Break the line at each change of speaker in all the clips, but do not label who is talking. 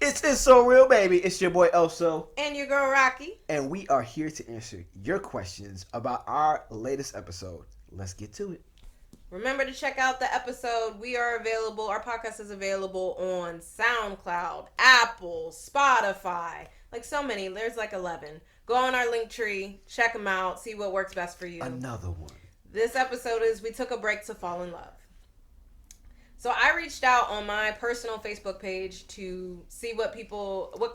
It's so real, baby. It's your boy Elso.
And your girl Rocky.
And we are here to answer your questions about our latest episode. Let's get to it.
Remember to check out the episode. We are available. Our podcast is available on SoundCloud, Apple, Spotify. Like so many. There's like 11. Go on our link tree. Check them out. See what works best for you.
Another one.
This episode is We Took a Break to Fall in Love. So I reached out on my personal Facebook page to see what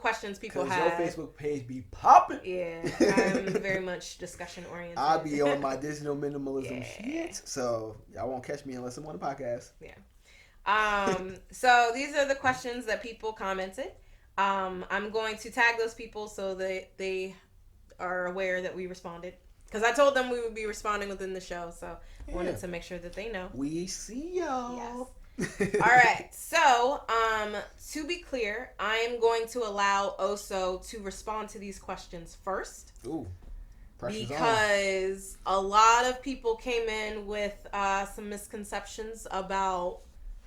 questions people had.
Your Facebook page be popping.
Yeah, I'm very much discussion oriented.
I'll be on my digital minimalism shit, so y'all won't catch me unless I'm on the podcast.
Yeah. So these are the questions that people commented. I'm going to tag those people so that they are aware that we responded. Because I told them we would be responding within the show, so I wanted to make sure that they know.
We see y'all.
Yes. All right. So, to be clear, I am going to allow Oso to respond to these questions first.
Ooh.
Because a lot of people came in with some misconceptions about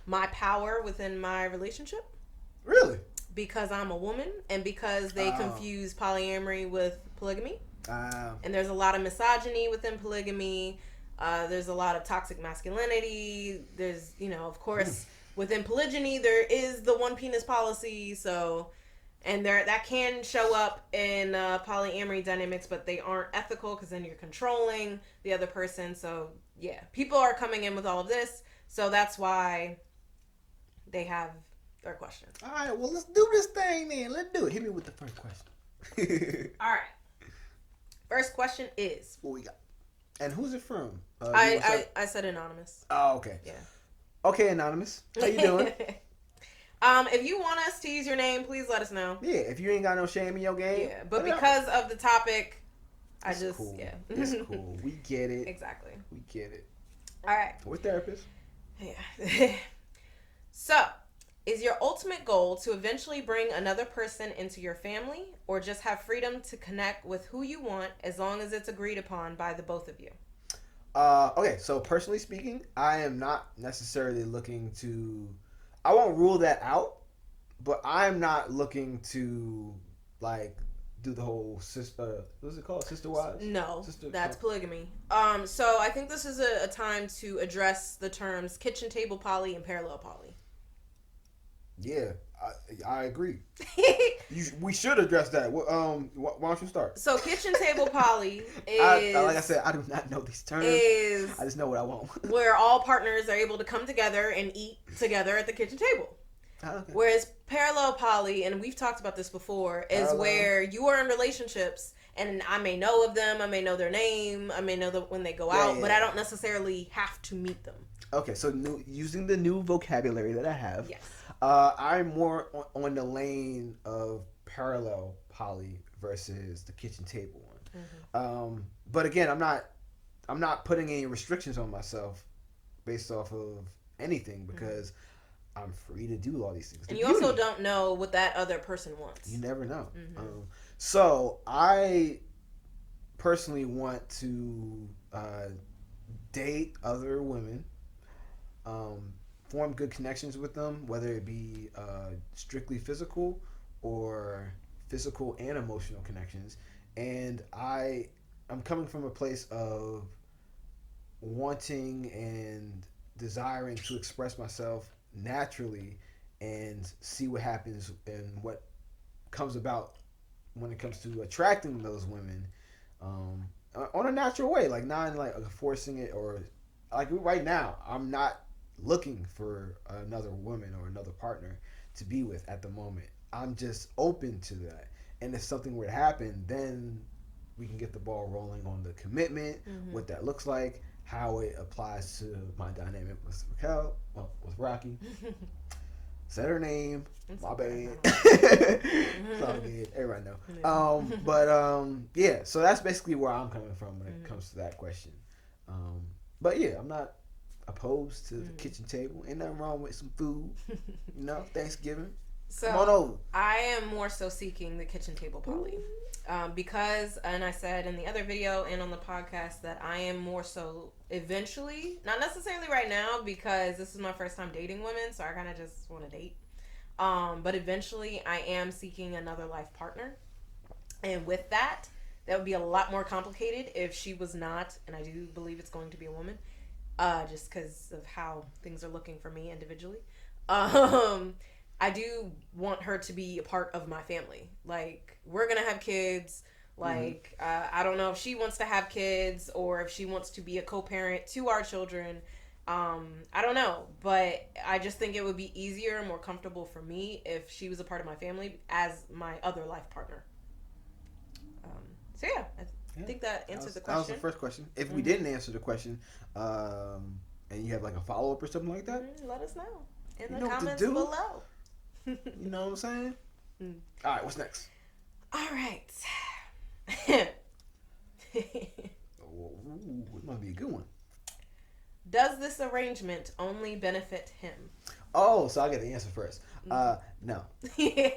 my power within my relationship.
Really?
Because I'm a woman and because they confuse polyamory with polygamy. And there's a lot of misogyny within polygamy. There's a lot of toxic masculinity. There's, of course, within polygyny, there is the one penis policy. So, and that can show up in polyamory dynamics, but they aren't ethical because then you're controlling the other person. So, yeah, people are coming in with all of this. So that's why they have their questions.
All right, well, let's do this thing then. Let's do it. Hit me with the first question.
All right. First question is...
What we got? And who's it from?
I said anonymous.
Oh, okay.
Yeah.
Okay, anonymous. How you doing?
If you want us to use your name, please let us know.
Yeah, if you ain't got no shame in your game.
Yeah, but because of the topic,
cool.
Yeah.
It's cool. We get it.
Exactly.
We get it.
All right.
We're therapists.
Yeah. So, is your ultimate goal to eventually bring another person into your family or just have freedom to connect with who you want as long as it's agreed upon by the both of you?
Okay, so personally speaking, I am not necessarily looking to... I won't rule that out, but I'm not looking to, do the whole sister... What's it called? Sister wives?
No, that's polygamy. So I think this is a time to address the terms kitchen table poly and parallel poly.
Yeah, I agree. We should address that. Why don't you start?
So kitchen table poly is...
like I said, I do not know these terms. I just know what I want.
Where all partners are able to come together and eat together at the kitchen table.
Okay.
Whereas parallel poly, and we've talked about this before, is where you are in relationships and I may know of them, I may know their name, I may know when they go out, but I don't necessarily have to meet them.
Okay, so using the new vocabulary that I have,
yes.
I'm more on the lane of parallel poly versus the kitchen table one. Mm-hmm. But again, I'm not putting any restrictions on myself based off of anything because I'm free to do all these things.
And you also don't know what that other person wants.
You never know.
Mm-hmm.
So I personally want to date other women, form good connections with them, whether it be strictly physical or physical and emotional connections. And I'm coming from a place of wanting and desiring to express myself naturally and see what happens and what comes about when it comes to attracting those women on a natural way, not forcing it or right now I'm not looking for another woman or another partner to be with at the moment. I'm just open to that, and if something were to happen, then we can get the ball rolling on the commitment, what that looks like, how it applies to my dynamic with with Rocky. Said her name. My bad. It's all good. Everybody know. Yeah. So that's basically where I'm coming from when it comes to that question. But yeah, I'm not opposed to the kitchen table. Ain't nothing wrong with some food. Thanksgiving.
So
come on over.
I am more so seeking the kitchen table poly. Because, and I said in the other video and on the podcast that I am more so eventually, not necessarily right now because this is my first time dating women, so I kind of just want to date. But eventually I am seeking another life partner. And with that, that would be a lot more complicated if she was not, and I do believe it's going to be a woman, just because of how things are looking for me individually. I do want her to be a part of my family. Like, we're going to have kids. Like, I don't know if she wants to have kids or if she wants to be a co-parent to our children. I don't know, but I just think it would be easier and more comfortable for me if she was a part of my family as my other life partner. So yeah, I think that answered the question.
That was the first question. If we didn't answer the question, and you have like a follow up or something like that,
let us know in the comments below.
You know what I'm saying? All right, what's next?
All right.
Ooh, it must be a good one.
Does this arrangement only benefit him?
Oh, so I get the answer first. No.
Yeah.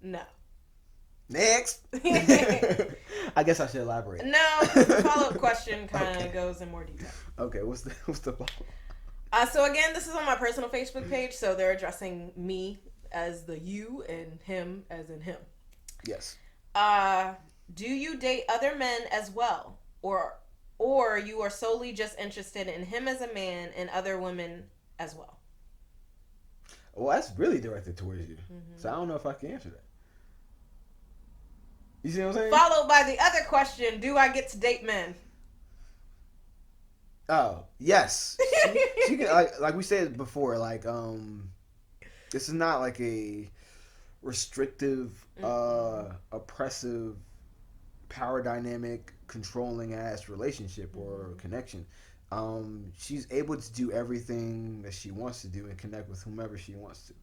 No.
Next. I guess I should elaborate.
No, the follow-up question kind of goes in more detail.
Okay, what's the follow-up?
So again, this is on my personal Facebook page, so they're addressing me as the you and him as in him.
Yes.
Do you date other men as well, or you are solely just interested in him as a man and other women as well?
Well, that's really directed towards you, so I don't know if I can answer that. You see what I'm saying?
Followed by the other question: do I get to date men?
Oh, yes. She can, like we said before, like this is not like a restrictive, oppressive, power dynamic, controlling ass relationship or connection. She's able to do everything that she wants to do and connect with whomever she wants to.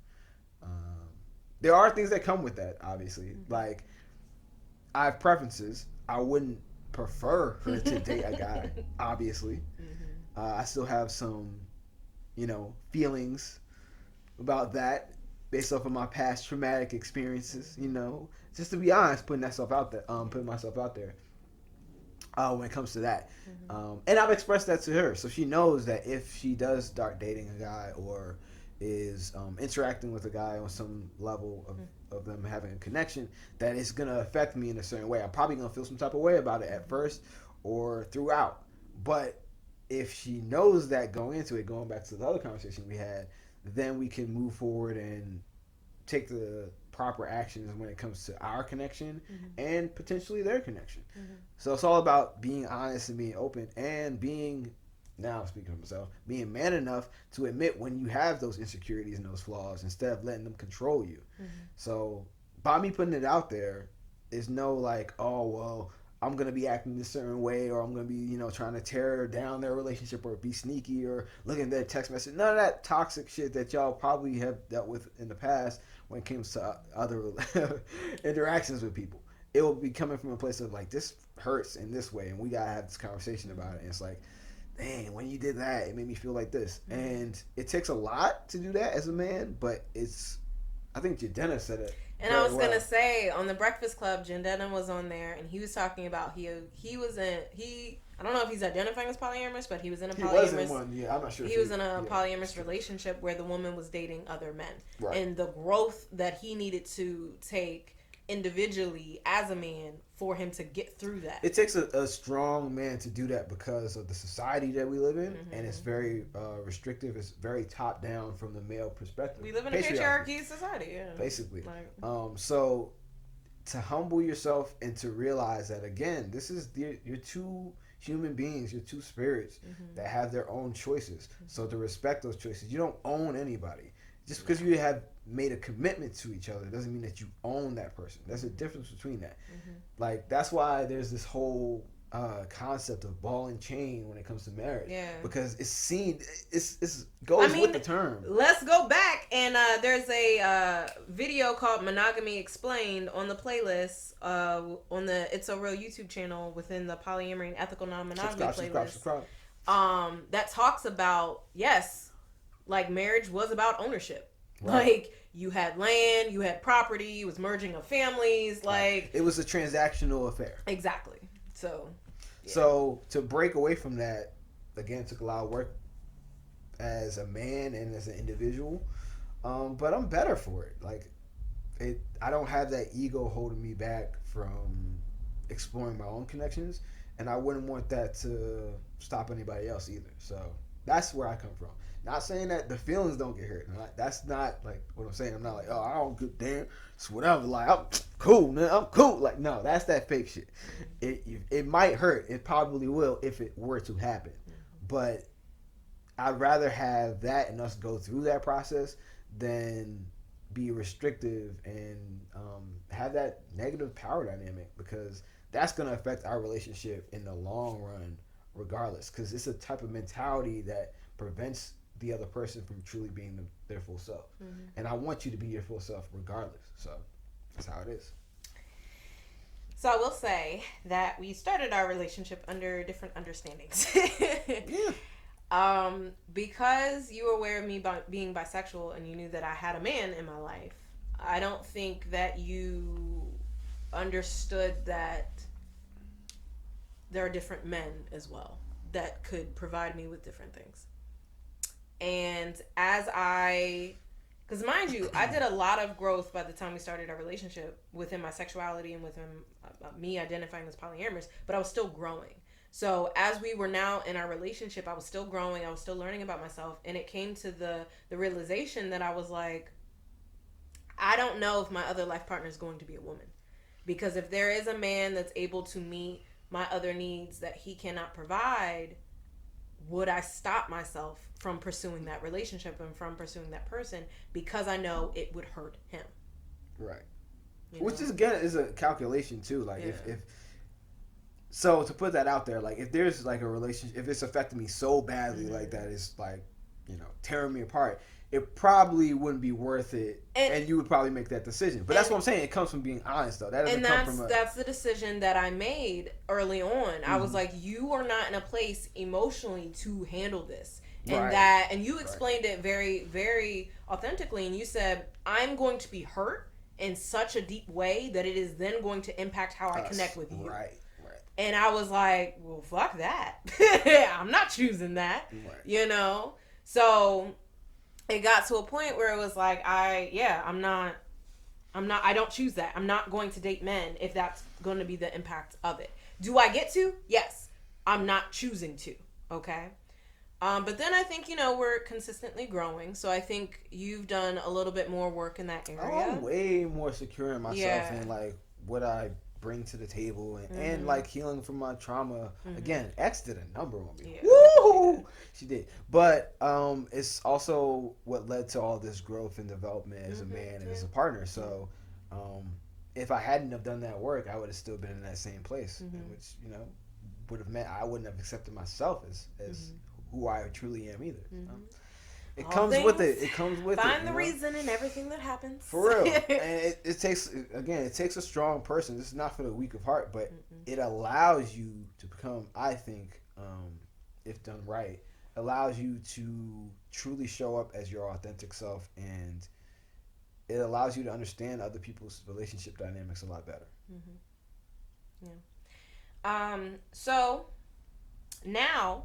There are things that come with that, obviously. Like, I have preferences. I wouldn't prefer her to date a guy, obviously. I still have some, feelings about that based off of my past traumatic experiences, just to be honest, putting myself out there when it comes to that. And I've expressed that to her, so she knows that if she does start dating a guy or is interacting with a guy on some level of them having a connection, that it's going to affect me in a certain way. I'm probably going to feel some type of way about it at first or throughout. But if she knows that going into it, going back to the other conversation we had, then we can move forward and take the proper actions when it comes to our connection and potentially their connection. So it's all about being honest and being open and being, now I'm speaking of myself, being man enough to admit when you have those insecurities and those flaws instead of letting them control you. So by me putting it out there, is no like, oh, well, I'm going to be acting this certain way, or I'm going to be, trying to tear down their relationship or be sneaky or looking at their text message. None of that toxic shit that y'all probably have dealt with in the past when it comes to other interactions with people. It will be coming from a place of like, this hurts in this way, and we got to have this conversation about it. And it's like, dang, when you did that, it made me feel like this. And it takes a lot to do that as a man, but I think Jadena said it.
And I was going to say, on the Breakfast Club, Jadena was on there, and he was talking about I don't know if he's identifying as polyamorous, but he was in a polyamorous. He was in one, yeah, I'm not sure. He was in a polyamorous relationship where the woman was dating other men. Right. And the growth that he needed to take individually as a man for him to get through that.
It takes a strong man to do that because of the society that we live in, and it's very restrictive. It's very top down from the male perspective.
We live in a patriarchy society, yeah.
Basically. So to humble yourself and to realize that, again, this is your two human beings, your two spirits that have their own choices. So to respect those choices. You don't own anybody. Just because you have made a commitment to each other doesn't mean that you own that person. There's a difference between that. Like, that's why there's this whole concept of ball and chain when it comes to marriage. Yeah. Because it's goes with the term.
Let's go back, and there's a video called Monogamy Explained on the playlist on the It's a Real YouTube channel within the Polyamory and Ethical Non-Monogamy playlist. Subscribe. That talks about, like, marriage was about ownership. Right. Like, you had land, you had property, it was merging of families, like...
It was a transactional affair.
Exactly. So,
So, to break away from that, again, took a lot of work as a man and as an individual. But I'm better for it. Like, I don't have that ego holding me back from exploring my own connections, and I wouldn't want that to stop anybody else either. So that's where I come from. Not saying that the feelings don't get hurt. That's not like what I'm saying. I'm not like, oh, I don't give a damn. It's whatever. Like, I'm cool, man. I'm cool. Like, no, that's that fake shit. It might hurt. It probably will if it were to happen. But I'd rather have that and us go through that process than be restrictive and have that negative power dynamic, because that's going to affect our relationship in the long run regardless, because it's a type of mentality that prevents the other person from truly being their full self. And I want you to be your full self regardless. So that's how it is.
So I will say that we started our relationship under different understandings.
Yeah.
Because you were aware of me being bisexual and you knew that I had a man in my life, I don't think that you understood that there are different men as well that could provide me with different things. And because mind you, I did a lot of growth by the time we started our relationship within my sexuality and within me identifying as polyamorous, but I was still growing. So as we were now in our relationship, I was still growing. I was still learning about myself. And it came to the realization that I was like, I don't know if my other life partner is going to be a woman. Because if there is a man that's able to meet my other needs that he cannot provide, would I stop myself from pursuing that relationship and from pursuing that person because I know it would hurt him?
Right. Which is, again, is a calculation too. Like, if so, to put that out there, like, if there's like a relationship, if it's affecting me so badly, like that, is like, tearing me apart, it probably wouldn't be worth it, and you would probably make that decision. But that's what I'm saying. It comes from being honest, though. That doesn't come from
that's the decision that I made early on. I was like, you are not in a place emotionally to handle this, and you explained it very, very authentically, and you said, I'm going to be hurt in such a deep way that it is then going to impact how I connect with you.
Right.
And I was like, well, fuck that. I'm not choosing that.
Right.
So it got to a point where it was like, I don't choose that. I'm not going to date men if that's going to be the impact of it. Do I get to? Yes. I'm not choosing to. Okay. But then I think, we're consistently growing. So I think you've done a little bit more work in that area.
I'm way more secure in myself and like what I bring to the table, and like healing from my trauma. Again, X did a number on me. Woo! Yeah. She did. But it's also what led to all this growth and development as a man and as a partner. So if I hadn't have done that work, I would have still been in that same place, which would have meant I wouldn't have accepted myself as who I truly am either. It comes with it. It comes with it.
Find the reason in everything that happens.
For real. And it takes a strong person. This is not for the weak of heart, but it allows you to become, I think, if done right, allows you to truly show up as your authentic self, and it allows you to understand other people's relationship dynamics a lot better.
Yeah. So now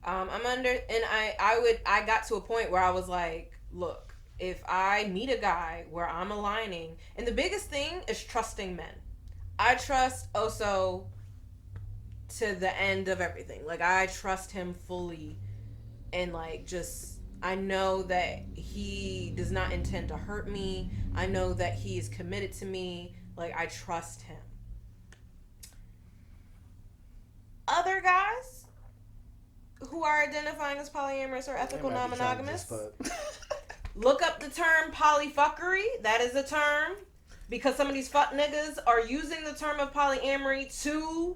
I'm under, and I got to a point where I was like, look, if I meet a guy where I'm aligning, and the biggest thing is trusting men. I trust Oso to the end of everything. Like, I trust him fully, and like, just, I know that he does not intend to hurt me. I know that he is committed to me. Like, I trust him. Other guys who are identifying as polyamorous or ethical non-monogamous, look up the term polyfuckery. That is a term, because some of these fuck niggas are using the term of polyamory to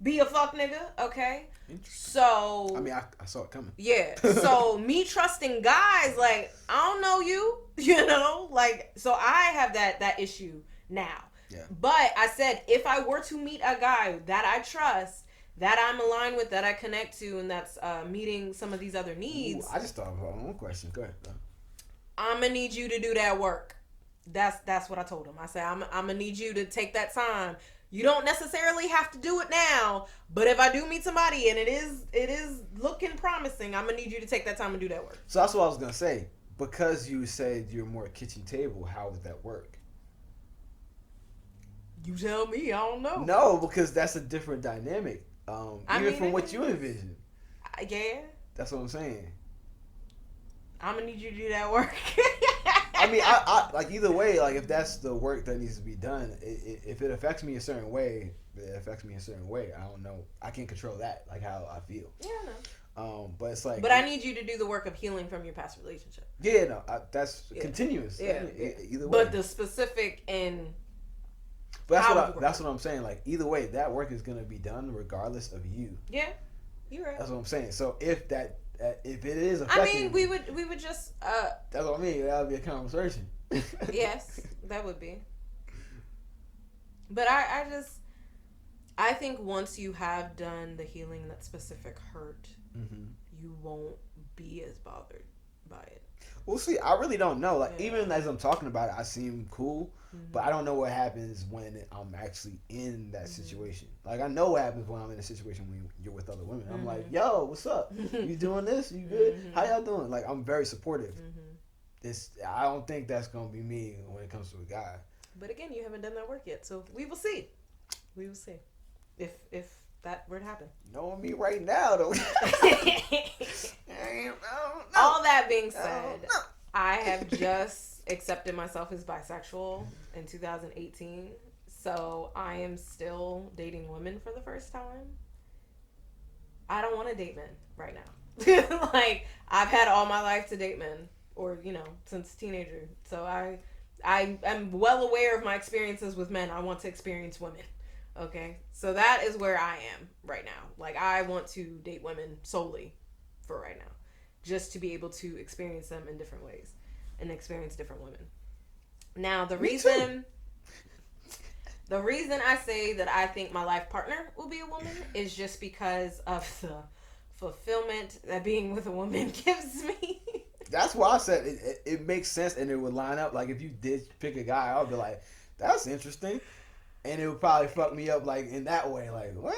be a fuck nigga, okay? So
I mean, I saw it coming.
Yeah. So me trusting guys, like, I don't know you, like, so I have that issue now.
Yeah.
But I said, if I were to meet a guy that I trust, that I'm aligned with, that I connect to, and that's meeting some of these other needs.
Ooh, I just thought of my own question. Go ahead, though.
I'm gonna need you to do that work. That's what I told him. I said, I'm gonna need you to take that time. You don't necessarily have to do it now, but if I do meet somebody and it is looking promising, I'm gonna need you to take that time and do that work.
So that's what I was gonna say. Because you said you're more kitchen table, how would that work?
You tell me. I don't know.
No, because that's a different dynamic. Even from what you envision.
Yeah.
That's what I'm saying.
I'm gonna need you to do that work.
I mean, I like either way. Like if that's the work that needs to be done, if it affects me a certain way, it affects me a certain way. I don't know. I can't control that, like how I feel.
Yeah, I know.
But it's like.
But I need you to do the work of healing from your past relationship.
Yeah, no, that's continuous.
Yeah,
either way.
But the specific and.
But that's what I'm saying. Like either way, that work is gonna be done regardless of you.
Yeah, you're right.
That's what I'm saying. So if it is affecting,
I mean, we would just.
That's what I mean. That would be a conversation.
Yes, that would be. But I think once you have done the healing that specific hurt, you won't be as bothered by it.
Well, see, I really don't know. Like, even as I'm talking about it, I seem cool, but I don't know what happens when I'm actually in that situation. Like, I know what happens when I'm in a situation when you're with other women. I'm like, yo, what's up? You doing this? You good? How y'all doing? Like, I'm very supportive. I don't think that's going to be me when it comes to a guy.
But again, you haven't done that work yet, so we will see. We will see if that were to happen.
Knowing me right now, though.
All that being said, I have just accepted myself as bisexual in 2018, so I am still dating women for the first time. I don't want to date men right now. Like, I've had all my life to date men, or since teenager. So I am well aware of my experiences with men. I want to experience women. Okay, so that is where I am right now. Like, I want to date women solely for right now, just to be able to experience them in different ways and experience different women. Now, the reason I say that I think my life partner will be a woman is just because of the fulfillment that being with a woman gives me.
That's why I said it makes sense and it would line up. Like, if you did pick a guy, I would be like, that's interesting. And it would probably fuck me up, like, in that way. Like, what?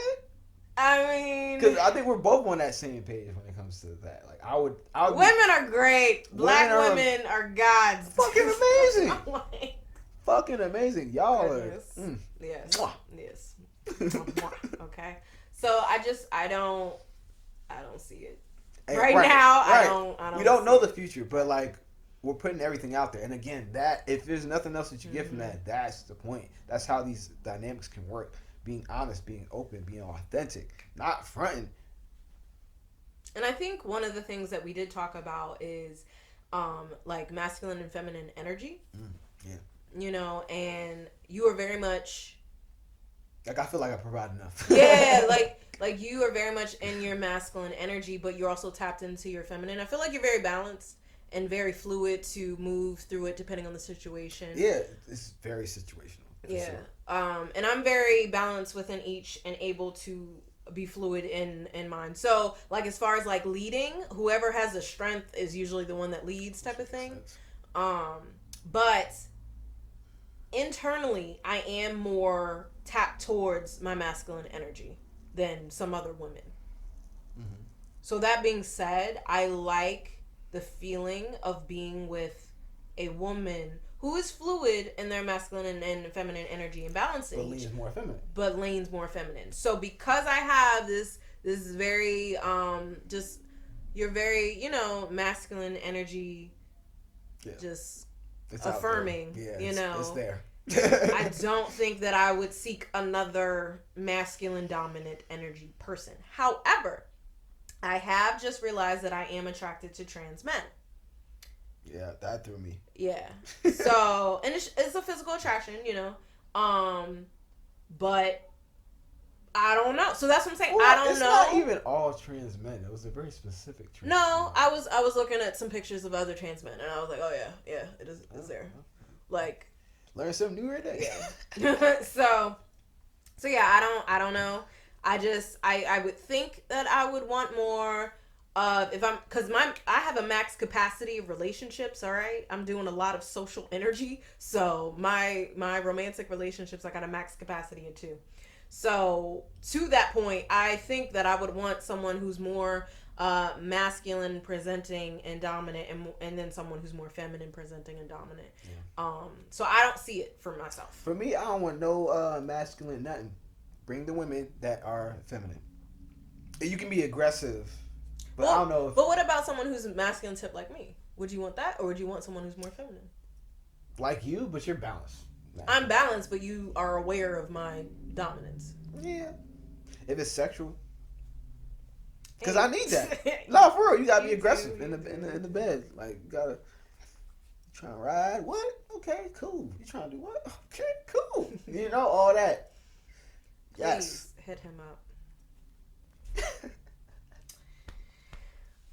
I mean...
Because I think we're both on that same page when it comes to that. Like, I would
women are great. Black women are gods.
Fucking amazing. Fucking amazing. Y'all
goodness.
Are...
Yes. Mwah. Yes. Okay. So, I don't see it. Right now, right. I don't.
You don't know the future, but, like... We're putting everything out there. And again, that if there's nothing else that you get from that, that's the point. That's how these dynamics can work. Being honest, being open, being authentic, not fronting.
And I think one of the things that we did talk about is like masculine and feminine energy. Yeah. And you are very much...
Like, I feel like I provide enough.
Yeah, like you are very much in your masculine energy, but you're also tapped into your feminine. I feel like you're very balanced and very fluid to move through it depending on the situation.
Yeah, it's very situational.
Yeah. Sure. And I'm very balanced within each and able to be fluid in mine. So, like, as far as, like, leading, whoever has the strength is usually the one that leads type of thing. But internally, I am more tapped towards my masculine energy than some other women. So that being said, I like the feeling of being with a woman who is fluid in their masculine and feminine energy and balancing. But leans more feminine. So because I have this very, you're very, masculine energy, just it's affirming,
it's there.
I don't think that I would seek another masculine dominant energy person. However, I have just realized that I am attracted to trans men.
Yeah, that threw me.
Yeah. So, and it's a physical attraction, but I don't know. So that's what I'm saying. Well, I don't know.
It's not even all trans men. It was a very specific trans
men. I was looking at some pictures of other trans men, and I was like, oh yeah, it is. It's there. Like,
learn something new every day.
Yeah. So yeah, I don't know. I would think that I would want more I have a max capacity of relationships. All right, I'm doing a lot of social energy, so my romantic relationships, I got a max capacity of 2. So to that point, I think that I would want someone who's more masculine presenting and dominant, and then someone who's more feminine presenting and dominant. Yeah. So I don't see it for myself.
For me, I don't want no masculine nothing. Bring the women that are feminine. You can be aggressive, but I don't know.
But what about someone who's masculine tip like me? Would you want that, or would you want someone who's more feminine?
Like you, but you're balanced.
I'm balanced, but you are aware of my dominance.
Yeah. If it's sexual. Because I need that. No, for real. You got to be aggressive in the bed. Like, you got to try to ride. What? Okay, cool. You trying to do what? Okay, cool. You know, all that. Yes.
Please hit him up.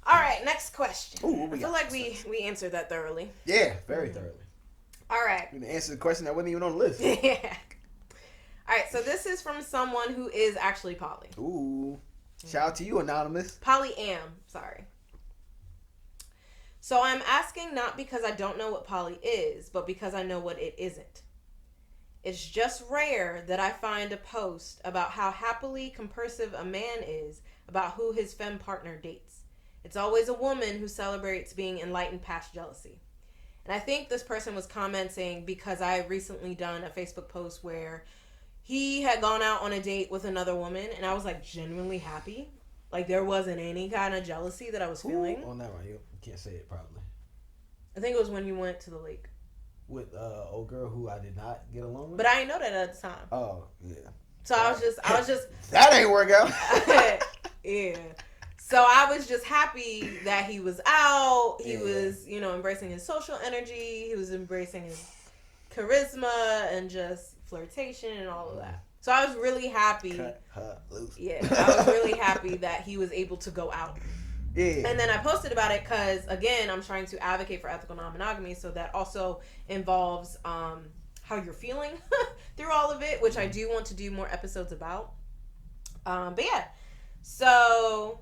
All right, next question. Ooh, I feel like we answered that thoroughly.
Yeah, very thoroughly.
All right.
We answered the question that wasn't even on the list.
Yeah. All right, so this is from someone who is actually poly.
Ooh. Shout out to you, Anonymous.
Sorry. So I'm asking not because I don't know what poly is, but because I know what it isn't. It's just rare that I find a post about how happily compersive a man is about who his femme partner dates. It's always a woman who celebrates being enlightened past jealousy. And I think this person was commenting because I recently done a Facebook post where he had gone out on a date with another woman, and I was like genuinely happy. Like there wasn't any kind of jealousy that I was feeling.
Oh, never mind. You can't say it probably.
I think it was when you went to the lake.
With old girl who I did not get along with?
But I didn't know that at the time.
Oh, yeah.
So I was just
that ain't work out.
Yeah. So I was just happy that he was out. He was, embracing his social energy. He was embracing his charisma and just flirtation and all of that. So I was really happy.
Cut her loose.
Yeah, I was really happy that he was able to go out.
Yeah.
And then I posted about it because, again, I'm trying to advocate for ethical non-monogamy, so that also involves how you're feeling through all of it, which I do want to do more episodes about. But yeah, so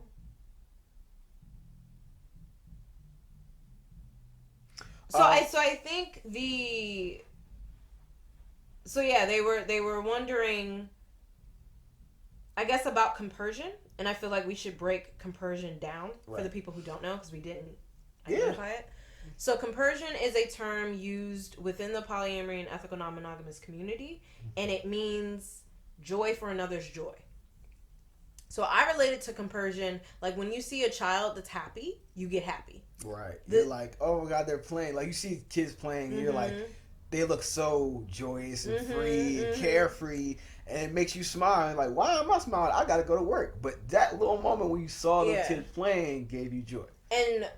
I think they were wondering, I guess, about compersion, and I feel like we should break compersion down for the people who don't know, because we didn't identify it. So compersion is a term used within the polyamory and ethical non-monogamous community, and it means joy for another's joy. So I relate it to compersion, like when you see a child that's happy, you get happy.
Right. You're like, oh my God, they're playing. Like you see kids playing, and you're like, they look so joyous and free and carefree, and it makes you smile. And like, why am I smiling? I got to go to work. But that little moment when you saw the kids playing gave you joy.
And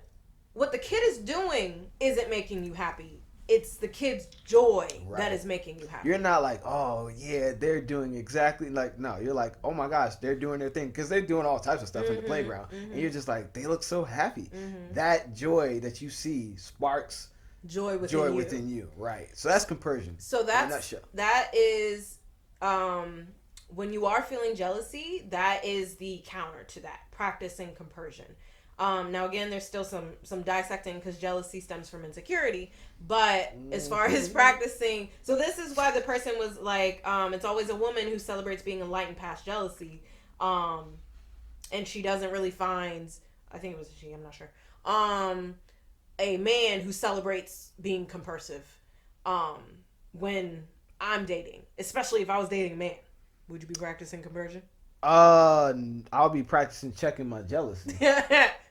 what the kid is doing isn't making you happy. It's the kid's joy that is making you happy.
You're not like, oh, yeah, they're doing exactly like, no. You're like, oh, my gosh, they're doing their thing. Because they're doing all types of stuff in the playground. And you're just like, they look so happy. That joy that you see sparks
joy within you.
Right. So that's compersion.
So that is, when you are feeling jealousy, that is the counter to that, practicing compersion. Now again, there's still some dissecting because jealousy stems from insecurity. But as far as practicing, so this is why the person was like, it's always a woman who celebrates being enlightened past jealousy, and she doesn't really find, I think it was a she, I'm not sure, a man who celebrates being compersive, when I'm dating, especially if I was dating a man. Would you be practicing compersion?
I'll be practicing checking my jealousy.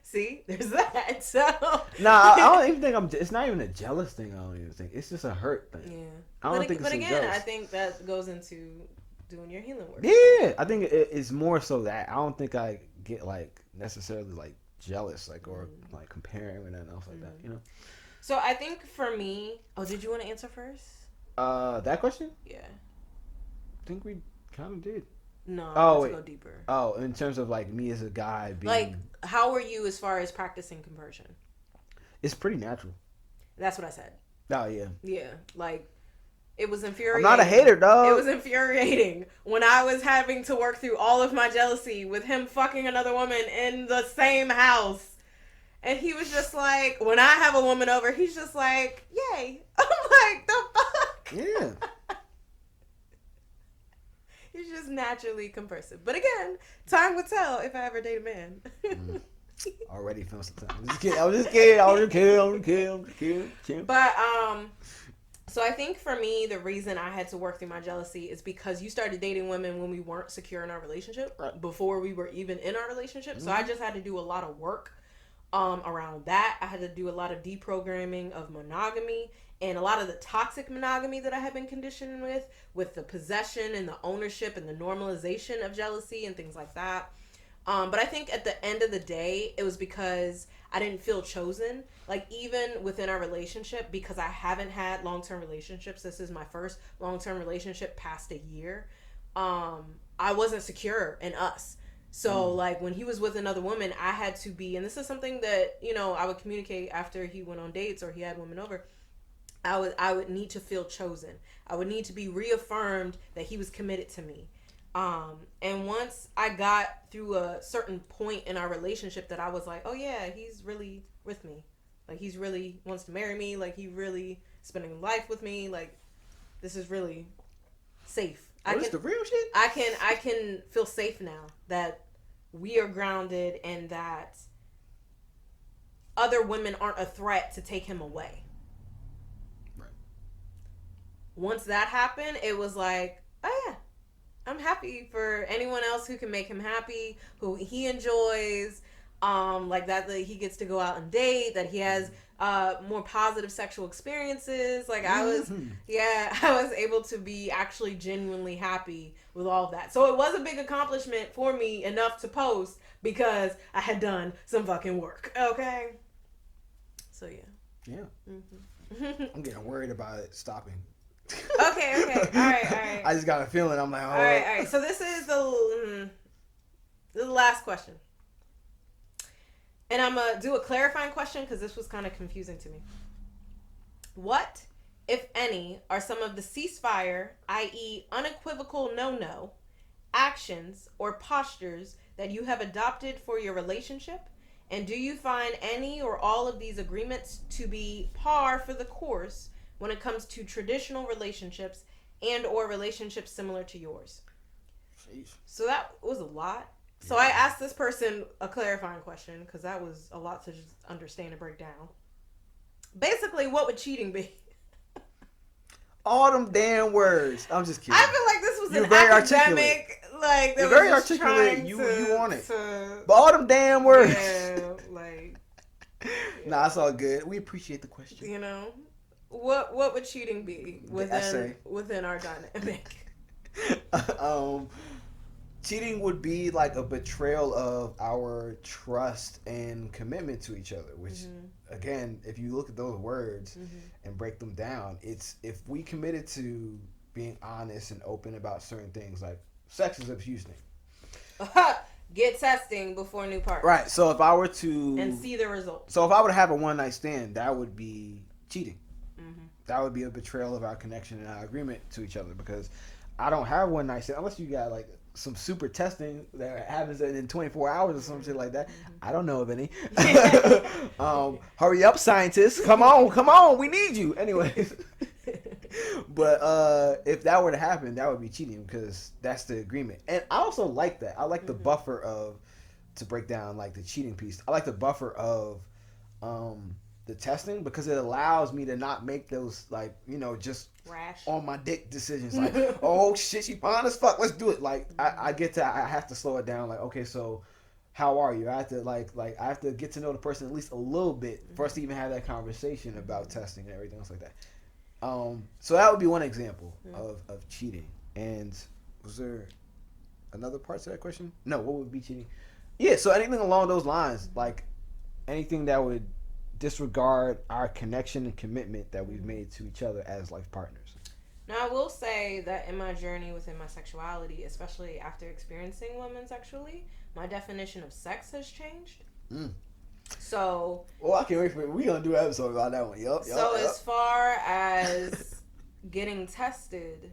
See, there's that. So
I don't even think it's not even a jealous thing. I don't even think it's just a hurt thing.
Yeah,
I don't think. But again, jealous.
I think that goes into doing your healing work.
Yeah, I think it's more so that I don't think I get like necessarily like jealous, like or like comparing or anything else like that. You know.
So I think for me, did you want to answer first?
That question?
Yeah.
I think we kind of did.
No, let's go deeper.
Oh, in terms of like me as a guy being
like, how are you as far as practicing compersion?
It's pretty natural.
That's what I said.
Oh yeah.
Yeah, like It was infuriating.
I'm not a hater, dog.
It was infuriating when I was having to work through all of my jealousy with him fucking another woman in the same house. And he was just like, when I have a woman over, he's just like, yay. I'm like, the fuck?
Yeah.
He's just naturally compersive. But again, time will tell if I ever date a man.
Already feeling some time. I'm just kidding.
But, so I think for me, the reason I had to work through my jealousy is because you started dating women when we weren't secure in our relationship,
right,
before we were even in our relationship. Mm-hmm. So I just had to do a lot of work around that. I had to do a lot of deprogramming of monogamy and a lot of the toxic monogamy that I had been conditioned with the possession and the ownership and the normalization of jealousy and things like that. But I think at the end of the day, it was because I didn't feel chosen. Like, even within our relationship, because I haven't had long-term relationships, this is my first long-term relationship past a year, I wasn't secure in us. So, like, when he was with another woman, I had to be, and this is something that, you know, I would communicate after he went on dates or he had women over, I would need to feel chosen. I would need to be reaffirmed that he was committed to me. And once I got through a certain point in our relationship that I was like, oh yeah, he's really with me. Like, he's really wants to marry me. Like, he really spending life with me. Like, this is really safe.
This the real shit?
I can feel safe now that we are grounded and that other women aren't a threat to take him away.
Right.
Once that happened, it was like, oh yeah, I'm happy for anyone else who can make him happy, who he enjoys, like that he gets to go out and date, that he has more positive sexual experiences. Like, I was able to be actually genuinely happy with all of that. So it was a big accomplishment for me, enough to post, because I had done some fucking work. Okay. So yeah.
Yeah. Mm-hmm. I'm getting worried about it stopping.
Okay. All right.
I just got a feeling. I'm like,
all right. So this is the last question. And I'm going to do a clarifying question because this was kind of confusing to me. What, if any, are some of the ceasefire, i.e. unequivocal no-no, actions or postures that you have adopted for your relationship? And do you find any or all of these agreements to be par for the course when it comes to traditional relationships and or relationships similar to yours?
Jeez.
So that was a lot. So I asked this person a clarifying question because that was a lot to just understand and break down. Basically, what would cheating be?
All them damn words. I'm just kidding.
I feel like this was
You're
an
very
academic. Like,
you're very articulate. You want it. But all them damn words.
Yeah, like. Yeah.
Nah, it's all good. We appreciate the question.
You know, what would cheating be within our dynamic?
Cheating would be like a betrayal of our trust and commitment to each other, which, again, if you look at those words and break them down, it's if we committed to being honest and open about certain things, like sex is a huge thing.
Get testing before new partner.
Right. So if I were to...
And see the results.
So if I were to have a one-night stand, that would be cheating. That would be a betrayal of our connection and our agreement to each other, because I don't have one-night stand unless you got like some super testing that happens in 24 hours or some shit like that. I don't know of any. Hurry up, scientists. Come on. We need you. Anyways. But if that were to happen, that would be cheating because that's the agreement. And I also like that. I like the buffer of, to break down like the cheating piece, I like the buffer of the testing because it allows me to not make those like, you know, just
rash
on my dick decisions like, oh shit, she fine as fuck, let's do it. Like I have to slow it down. Like, okay, so how are you? I have to like I have to get to know the person at least a little bit for us to even have that conversation about testing and everything else like that. So that would be one example of cheating. And was there another part to that question? No, what would be cheating? Yeah, so anything along those lines, like anything that would disregard our connection and commitment that we've made to each other as life partners.
Now, I will say that in my journey within my sexuality, especially after experiencing women sexually, my definition of sex has changed. So...
Well, I can't wait for it. We're going to do an episode about that one. Yup.
As far as getting tested,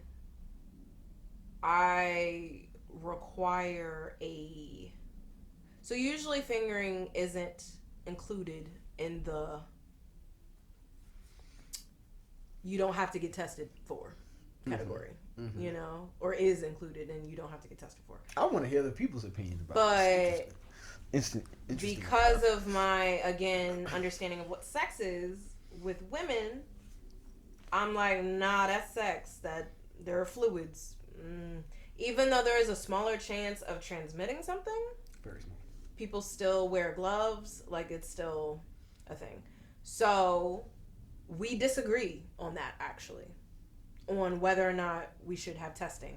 I require a... So usually fingering isn't included in the you don't have to get tested for category, you know, or is included and you don't have to get tested for.
I want to hear the people's opinion about
this.
But
because of my, again, understanding of what sex is with women, I'm like, nah, that's sex. That there are fluids. Even though there is a smaller chance of transmitting something,
very small.
People still wear gloves. Like, it's still a thing. So we disagree on that, actually, on whether or not we should have testing.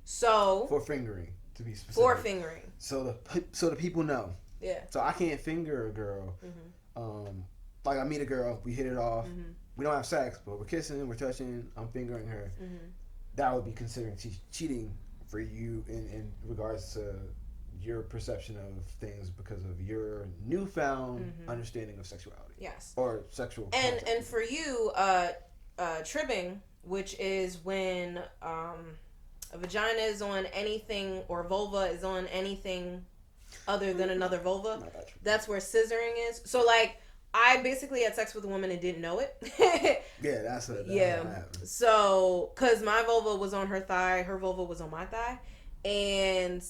So
for fingering, to be specific.
For fingering.
So the people know.
Yeah.
So I can't finger a girl. Like I meet a girl, we hit it off. We don't have sex, but we're kissing, we're touching. I'm fingering her. That would be considered cheating for you in regards to your perception of things because of your newfound understanding of sexuality.
Yes.
Or sexual
contact. And for you, tribbing, which is when a vagina is on anything or vulva is on anything other than another vulva, that's where scissoring is. So like, I basically had sex with a woman and didn't know it.
Yeah, that's what
happened. So, because my vulva was on her thigh, her vulva was on my thigh, and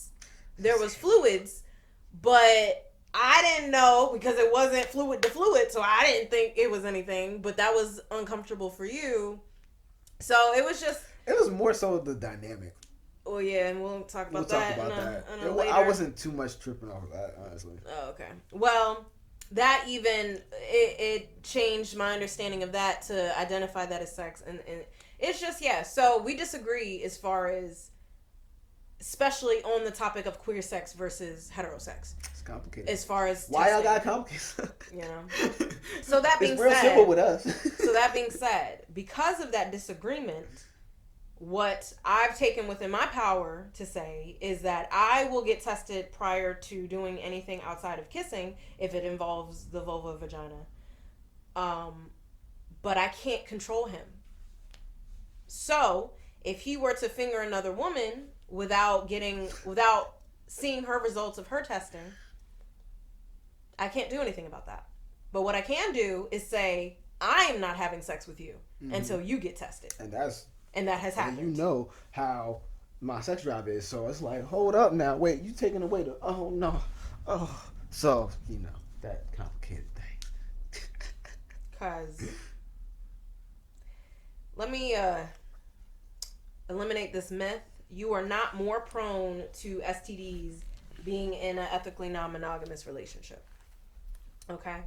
there was fluids, but I didn't know because it wasn't fluid to fluid, so I didn't think it was anything, but that was uncomfortable for you. So it was just...
It was more so the dynamic.
Oh, yeah, and we'll talk about that. Later.
I wasn't too much tripping off of that, honestly.
Oh, okay. Well, that even, it changed my understanding of that to identify that as sex. And it's just, yeah, so we disagree as far as... Especially on the topic of queer sex versus heterosex.
It's complicated.
As far as
why y'all got complicated?
You know. So that being said,
it's real simple with us.
So that being said, because of that disagreement, what I've taken within my power to say is that I will get tested prior to doing anything outside of kissing if it involves the vulva vagina. But I can't control him. So if he were to finger another woman without seeing her results of her testing, I can't do anything about that. But what I can do is say, I am not having sex with you until you get tested. And that has happened.
You know how my sex drive is, so it's like, hold up now, wait, you taking away the, oh no, oh. So, you know, that complicated thing.
Cause, let me eliminate this myth. You are not more prone to STDs being in an ethically non-monogamous relationship. Okay?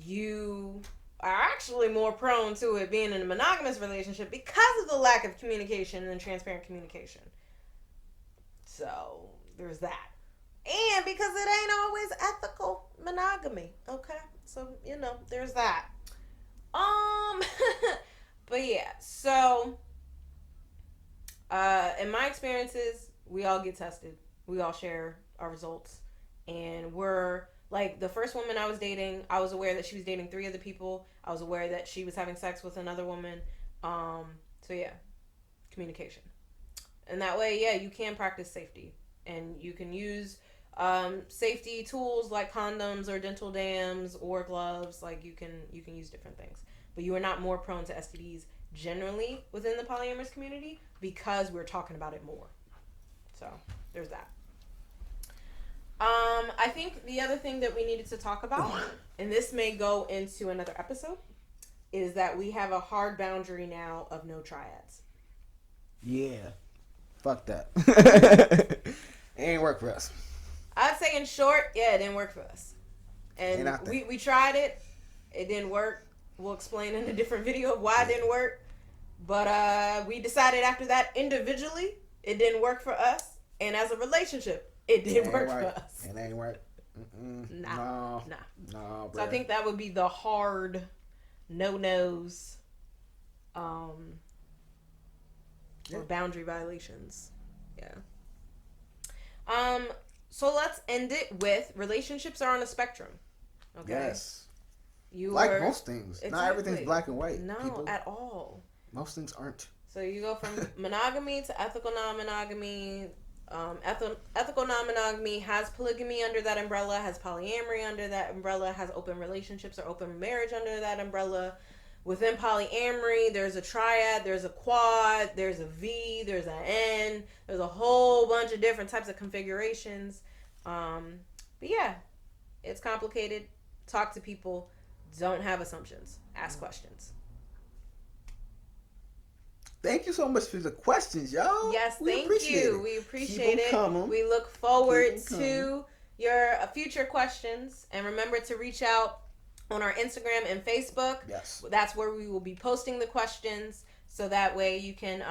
You are actually more prone to it being in a monogamous relationship because of the lack of communication and transparent communication. So, there's that. And because it ain't always ethical monogamy. Okay? So, you know, there's that. But yeah, so... in my experiences, we all get tested. We all share our results. And we're, like, the first woman I was dating, I was aware that she was dating 3 other people. I was aware that she was having sex with another woman. So, yeah, communication. And that way, yeah, you can practice safety. And you can use safety tools like condoms or dental dams or gloves. Like, you can use different things. But you are not more prone to STDs generally within the polyamorous community because we're talking about it more. So there's that. I think the other thing that we needed to talk about, and this may go into another episode, is that we have a hard boundary now of no triads.
Yeah. Fuck that. It ain't work for us.
I'd say in short, yeah, it didn't work for us. And we tried it. It didn't work. We'll explain in a different video why it didn't work. But we decided after that individually, it didn't work for us. And as a relationship, it didn't work for us.
It ain't work.
Nah.
No,
so I think that would be the hard no-nos or boundary violations. Yeah. So let's end it with relationships are on a spectrum. Okay.
Yes. Most things. Exactly. Not everything's black and white.
No,
people.
At all.
Most things aren't.
So you go from monogamy to ethical non-monogamy. Ethical non-monogamy has polygamy under that umbrella, has polyamory under that umbrella, has open relationships or open marriage under that umbrella. Within polyamory, there's a triad, there's a quad, there's a V, there's an N, there's a whole bunch of different types of configurations. But yeah, it's complicated. Talk to people. Don't have assumptions. Ask questions.
Thank you so much for the questions, y'all.
Yes, thank you. We appreciate it. Coming. We look forward to your future questions. And remember to reach out on our Instagram and Facebook.
Yes.
That's where we will be posting the questions. So that way you can,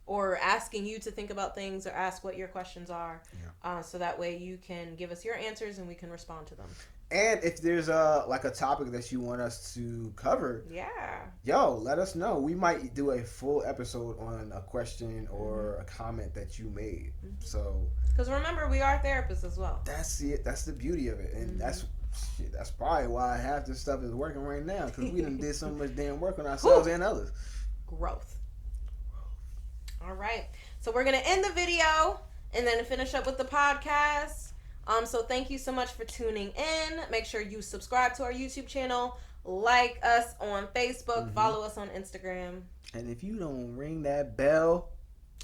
or asking you to think about things or ask what your questions are. Yeah. So that way you can give us your answers and we can respond to them.
And if there's a topic that you want us to cover, let us know. We might do a full episode on a question or a comment that you made. So,
because remember, we are therapists as well.
That's it. That's the beauty of it, and that's probably why half this stuff is working right now. Because we done did so much damn work on ourselves and others.
Growth. All right, so we're gonna end the video and then finish up with the podcast. So thank you so much for tuning in. Make sure you subscribe to our YouTube channel, like us on Facebook, follow us on Instagram.
And if you don't ring that bell.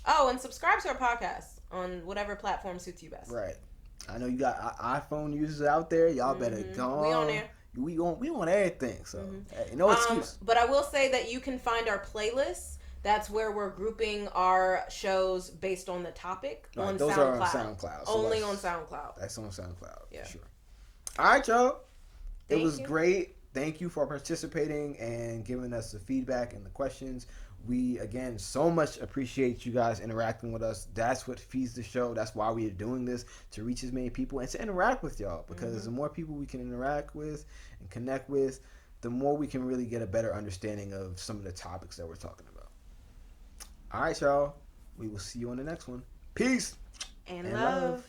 Oh, and subscribe to our podcast on whatever platform suits you best.
Right. I know you got iPhone users out there. Y'all better go on.
We on there.
We on everything. So, hey, no excuse.
But I will say that you can find our playlists. That's where we're grouping our shows based on the topic on
those
SoundCloud.
Are on SoundCloud. So
only on SoundCloud.
That's on SoundCloud. Yeah. For sure. All right, y'all. It was great. Thank you for participating and giving us the feedback and the questions. We, again, so much appreciate you guys interacting with us. That's what feeds the show. That's why we are doing this, to reach as many people and to interact with y'all. Because the more people we can interact with and connect with, the more we can really get a better understanding of some of the topics that we're talking about. All right, y'all. We will see you on the next one. Peace.
And love.